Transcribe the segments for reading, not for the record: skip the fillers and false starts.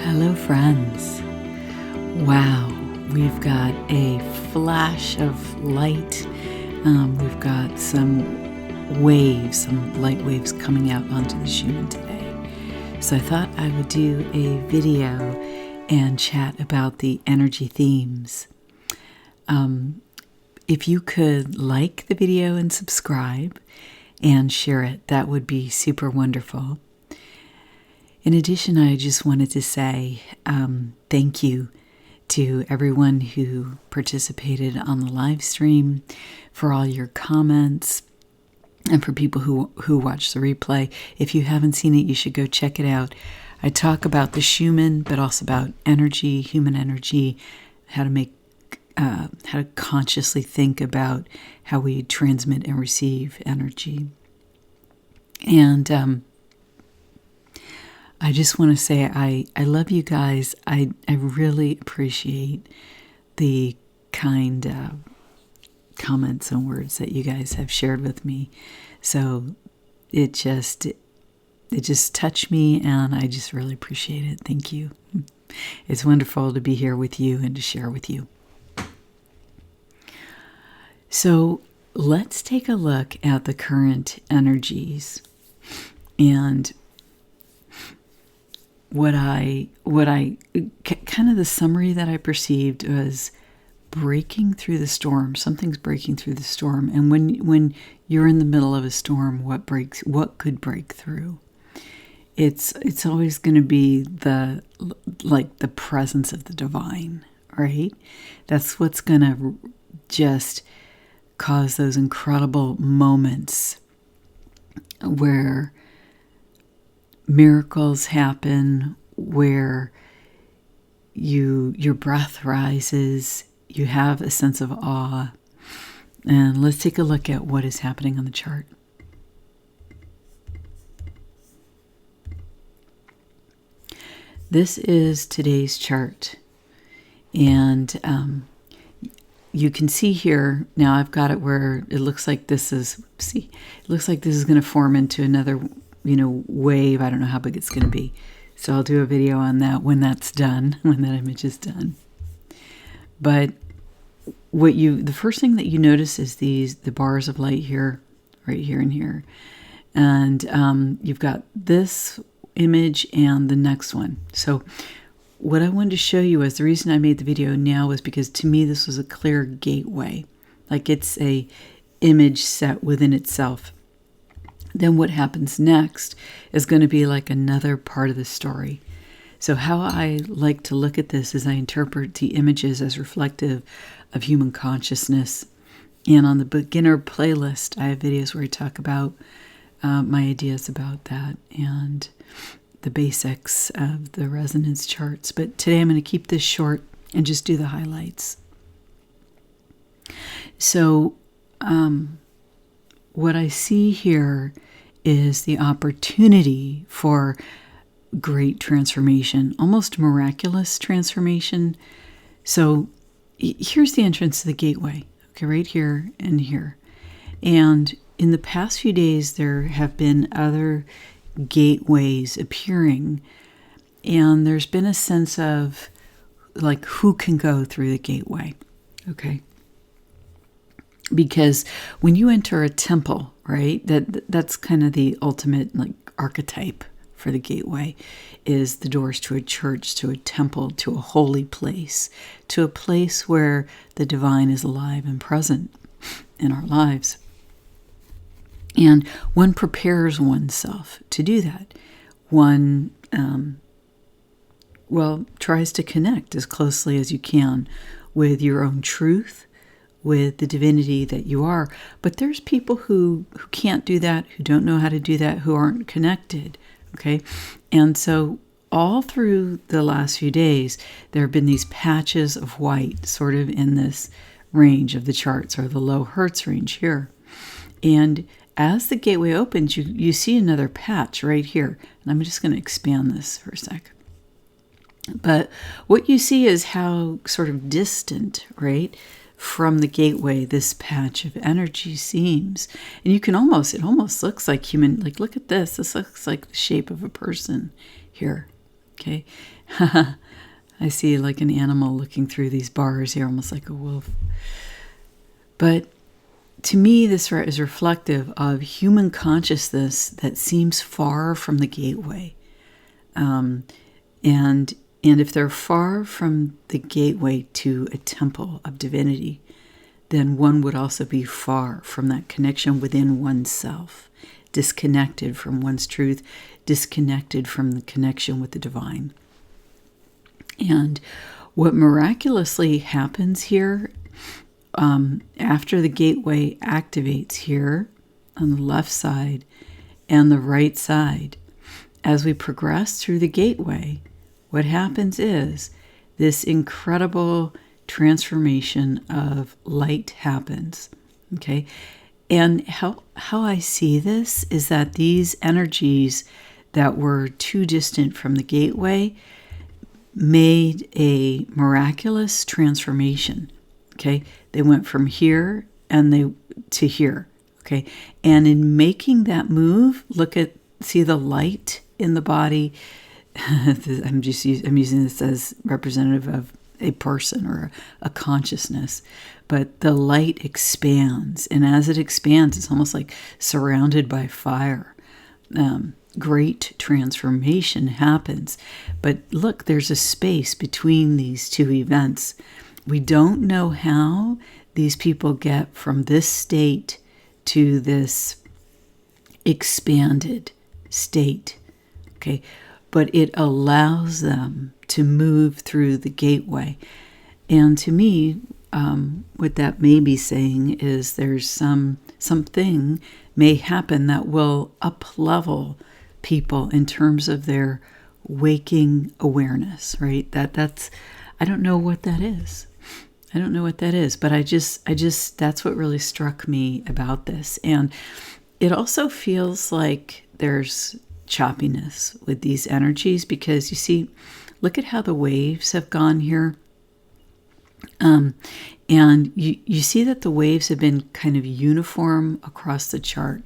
Hello, friends. Wow, we've got a flash of light. We've got some waves, some light waves coming out onto the Schumann today. So I thought I would do a video and chat about the energy themes. If you could like the video and subscribe and share it, that would be super wonderful. In addition, I just wanted to say thank you to everyone who participated on the live stream, for all your comments, and for people who watch the replay. If you haven't seen it, you should go check it out. I talk about the Schumann, but also about energy, human energy, how to consciously think about how we transmit and receive energy. And I just want to say I love you guys. I really appreciate the kind comments and words that you guys have shared with me. So it just touched me, and I just really appreciate it. Thank you. It's wonderful to be here with you and to share with you. So let's take a look at the current energies. And what I kind of the summary that I perceived was breaking through the storm. Something's breaking through the storm. And when you're in the middle of a storm, what could break through? It's always going to be the presence of the divine, right? That's what's going to just cause those incredible moments where miracles happen, where your breath rises, you have a sense of awe. And let's take a look at what is happening on the chart. This is today's chart, and you can see here now I've got it where it looks like this is going to form into another wave. I don't know how big it's going to be. So I'll do a video on that when that's done, when that image is done. But the first thing that you notice is the bars of light here, right here and here. And you've got this image and the next one. So what I wanted to show you is the reason I made the video now was because to me this was a clear gateway. Like it's a image set within itself. Then what happens next is going to be like another part of the story. So how I like to look at this is I interpret the images as reflective of human consciousness. And on the beginner playlist, I have videos where I talk about my ideas about that and the basics of the resonance charts. But today I'm going to keep this short and just do the highlights. So what I see here is the opportunity for great transformation, almost miraculous transformation. So here's the entrance to the gateway, okay, right here and here. And in the past few days, there have been other gateways appearing, and there's been a sense of like who can go through the gateway, okay? Because when you enter a temple, right, that's kind of the ultimate like archetype for the gateway, is the doors to a church, to a temple, to a holy place, to a place where the divine is alive and present in our lives. And one prepares oneself to do that. One, tries to connect as closely as you can with your own truth, with the divinity that you are. But there's people who can't do that, who don't know how to do that, who aren't connected, okay? And so all through the last few days, there have been these patches of white sort of in this range of the charts, or the low Hertz range here. And as the gateway opens, you see another patch right here. And I'm just going to expand this for a sec. But what you see is how sort of distant, right, from the gateway this patch of energy seems. And it almost looks like human, like look at this. This looks like the shape of a person here. Okay. I see like an animal looking through these bars here, almost like a wolf. But to me, this is reflective of human consciousness that seems far from the gateway. And if they're far from the gateway to a temple of divinity, then one would also be far from that connection within oneself, disconnected from one's truth, disconnected from the connection with the divine. And what miraculously happens here, after the gateway activates here on the left side and the right side, as we progress through the gateway, what happens is this incredible transformation of light happens. Okay? And how I see this is that these energies that were too distant from the gateway made a miraculous transformation. Okay? They went from here and to here. Okay? And in making that move, see the light in the body. I'm using this as representative of a person or a consciousness, but the light expands, and as it expands, it's almost like surrounded by fire. Great transformation happens. But look, there's a space between these two events. We don't know how these people get from this state to this expanded state. Okay, but it allows them to move through the gateway. And to me, what that may be saying is there's something may happen that will up-level people in terms of their waking awareness, right? That's I don't know what that is. I don't know what that is, but I just that's what really struck me about this. And it also feels like there's choppiness with these energies, because you see, look at how the waves have gone here. And you see that the waves have been kind of uniform across the chart.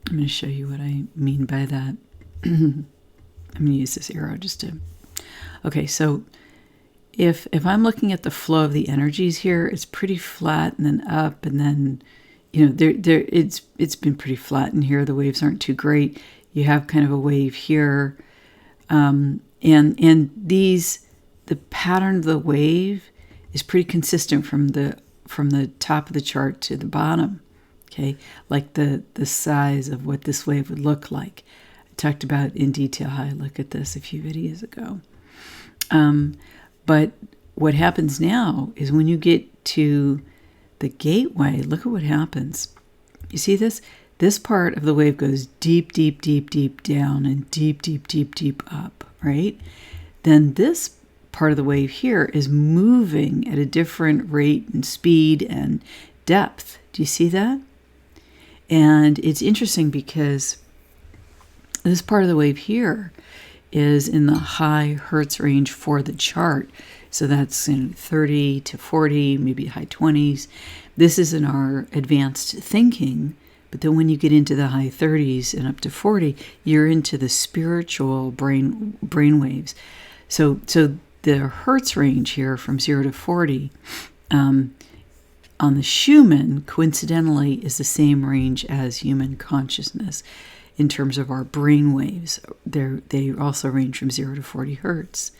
I'm going to show you what I mean by that. I'm going to use this arrow just to... Okay, so if I'm looking at the flow of the energies here, it's pretty flat and then up, and then, it's been pretty flat in here. The waves aren't too great. You have kind of a wave here. And the pattern of the wave is pretty consistent from the top of the chart to the bottom. Okay, like the size of what this wave would look like. I talked about in detail how I look at this a few videos ago. But what happens now is when you get to the gateway, look at what happens. You see this? This part of the wave goes deep, deep, deep, deep down and deep, deep, deep, deep up, right? Then this part of the wave here is moving at a different rate and speed and depth. Do you see that? And it's interesting because this part of the wave here is in the high hertz range for the chart. So that's 30 to 40, maybe high 20s. This is in our advanced thinking. But then when you get into the high 30s and up to 40, you're into the spiritual brain waves. So the hertz range here from 0 to 40 on the Schumann, coincidentally, is the same range as human consciousness in terms of our brain waves. They also range from 0 to 40 hertz.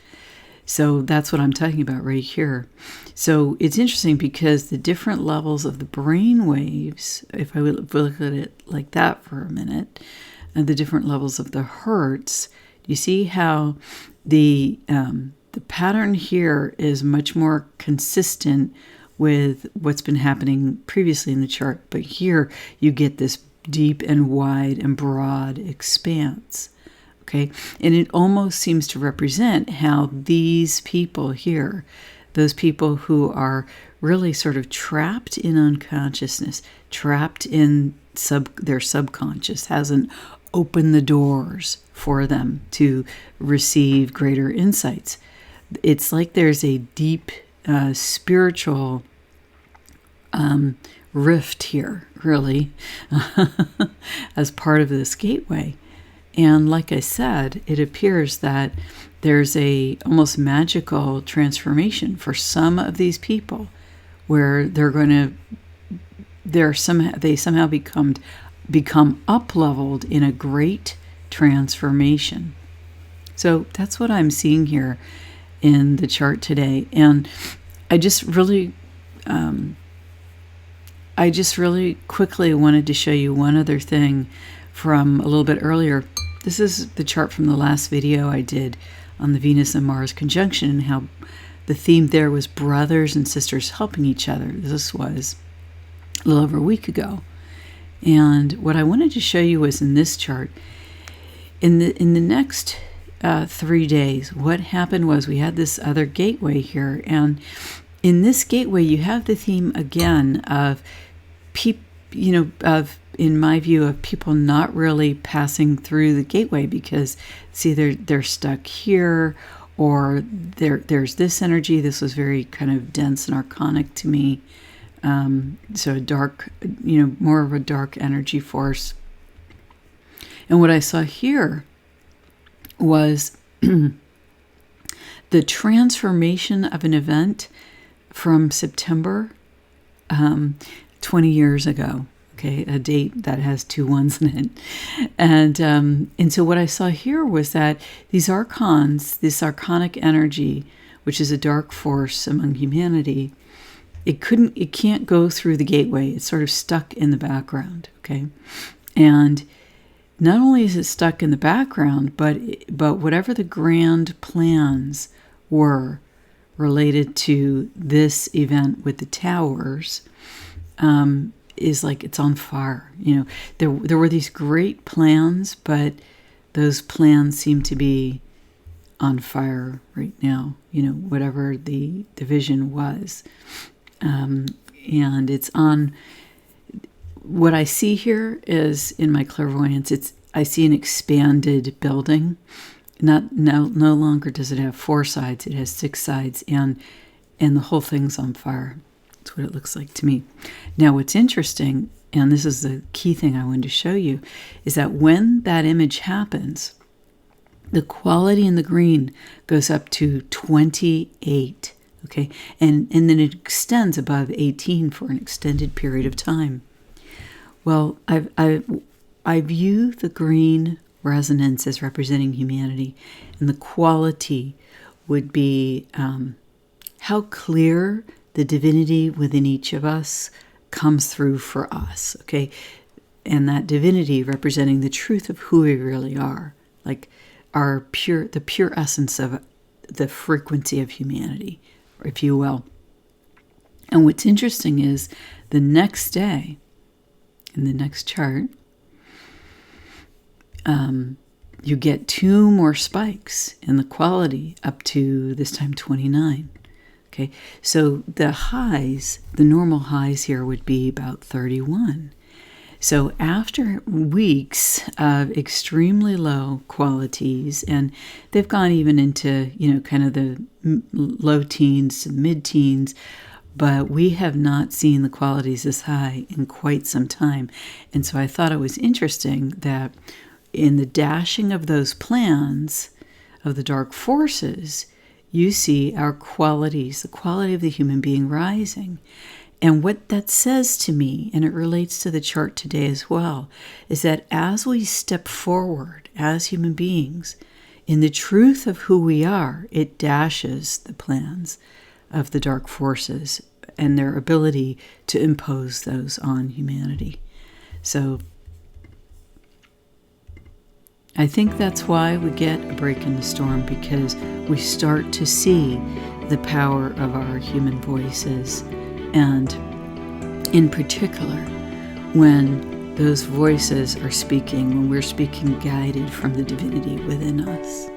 So that's what I'm talking about right here. So it's interesting because the different levels of the brain waves, if I would look at it like that for a minute, and the different levels of the hertz, you see how the pattern here is much more consistent with what's been happening previously in the chart. But here you get this deep and wide and broad expanse. Okay, and it almost seems to represent how these people here, those people who are really sort of trapped in unconsciousness, trapped in their subconscious, hasn't opened the doors for them to receive greater insights. It's like there's a deep spiritual rift here, really, as part of this gateway. And like I said, it appears that there's a almost magical transformation for some of these people, where they somehow become up-leveled in a great transformation. So that's what I'm seeing here in the chart today. And I just really quickly wanted to show you one other thing from a little bit earlier. This is the chart from the last video I did on the Venus and Mars conjunction, and how the theme there was brothers and sisters helping each other. This was a little over a week ago. And what I wanted to show you was in this chart, in the next 3 days, what happened was we had this other gateway here, and in this gateway you have the theme again of in my view, of people not really passing through the gateway, because it's either they're stuck here, or there's this energy. This was very kind of dense and archonic to me. So dark, more of a dark energy force. And what I saw here was the transformation of an event from September 20 years ago. Okay, a date that has 2 ones in it. And so what I saw here was that these archons, this archonic energy, which is a dark force among humanity, it can't go through the gateway. It's sort of stuck in the background, okay? And not only is it stuck in the background, but whatever the grand plans were related to this event with the towers, is like it's on fire. There were these great plans, but those plans seem to be on fire right now, whatever the vision was. And it's on, what I see here is, in my clairvoyance, I see an expanded building. No longer does it have 4 sides, it has 6 sides, and the whole thing's on fire. That's what it looks like to me. Now, what's interesting, and this is the key thing I wanted to show you, is that when that image happens, the quality in the green goes up to 28, okay? And then it extends above 18 for an extended period of time. Well, I view the green resonance as representing humanity, and the quality would be how clear the divinity within each of us comes through for us, okay? And that divinity representing the truth of who we really are, like the pure essence of the frequency of humanity, if you will. And what's interesting is the next day, in the next chart, you get 2 more spikes in the quality up to this time 29. Okay, so the highs, the normal highs here would be about 31. So after weeks of extremely low qualities, and they've gone even into, kind of the low teens to mid-teens, but we have not seen the qualities this high in quite some time. And so I thought it was interesting that in the dashing of those plans of the dark forces, you see our qualities, the quality of the human being rising. And what that says to me, and it relates to the chart today as well, is that as we step forward as human beings in the truth of who we are, it dashes the plans of the dark forces and their ability to impose those on humanity. So I think that's why we get a break in the storm, because we start to see the power of our human voices, and in particular, when those voices are speaking, when we're speaking guided from the divinity within us.